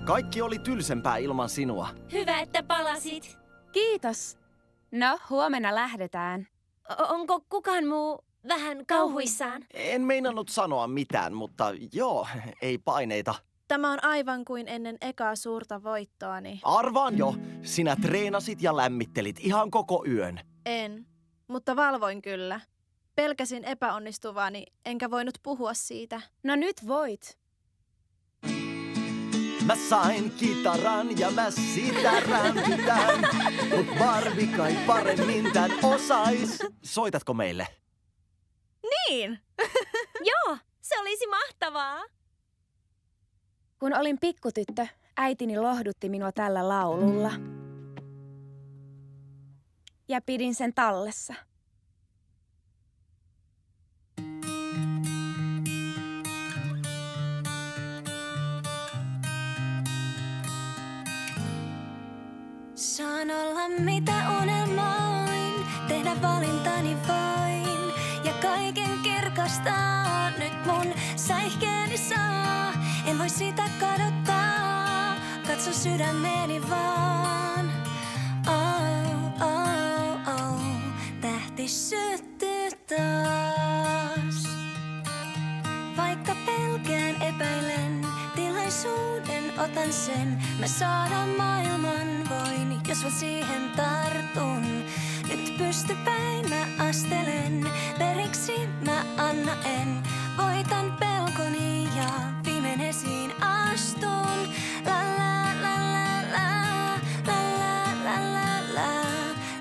Kaikki oli tylsempää ilman sinua. Hyvä, että palasit. Kiitos. No, huomenna lähdetään. Onko kukaan muu vähän kauhuissaan? En meinannut sanoa mitään, mutta joo, ei paineita. Tämä on aivan kuin ennen ekaa suurta voittoani. Arvaan jo, sinä treenasit ja lämmittelit ihan koko yön. En, mutta valvoin kyllä. Pelkäsin epäonnistuvani, enkä voinut puhua siitä. No nyt voit. Mä sain kitaran ja mä sitä rämpitän, mut Barbie kai paremmin tän osais. Soitatko meille? Niin! Joo, se olisi mahtavaa. Kun olin pikkutyttö, äitini lohdutti minua tällä laululla. Ja pidin sen tallessa. Saan olla mitä unelmoin, tehdä valintani voin. Ja kaiken kirkastaa, nyt mun säihkeeni saa. En voi sitä kadottaa, katso sydämeni vaan. Oh, oh, oh, tähti syttyy taas. Vaikka pelkään epäilen, tilaisuuden otan sen. Mä saadaan maailman voin, jos mä siihen tartun. Nyt pystypäin mä astelen, periksi mä anna en. Voitan pelkoni ja viimein esiin astun. La la la la la, la la la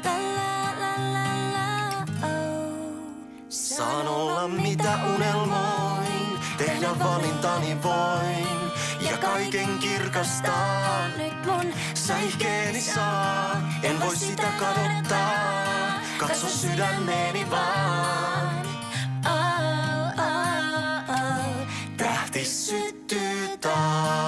la, la la la la, oh. Saan olla mitä unelmoin, tehdä valintani voin. Ja kaiken kirkastaa, nyt mun säihkeeni saa. En voi sitä kadottaa, katso sydämeni vaan. Oh, oh, oh. Tähti syttyy taas.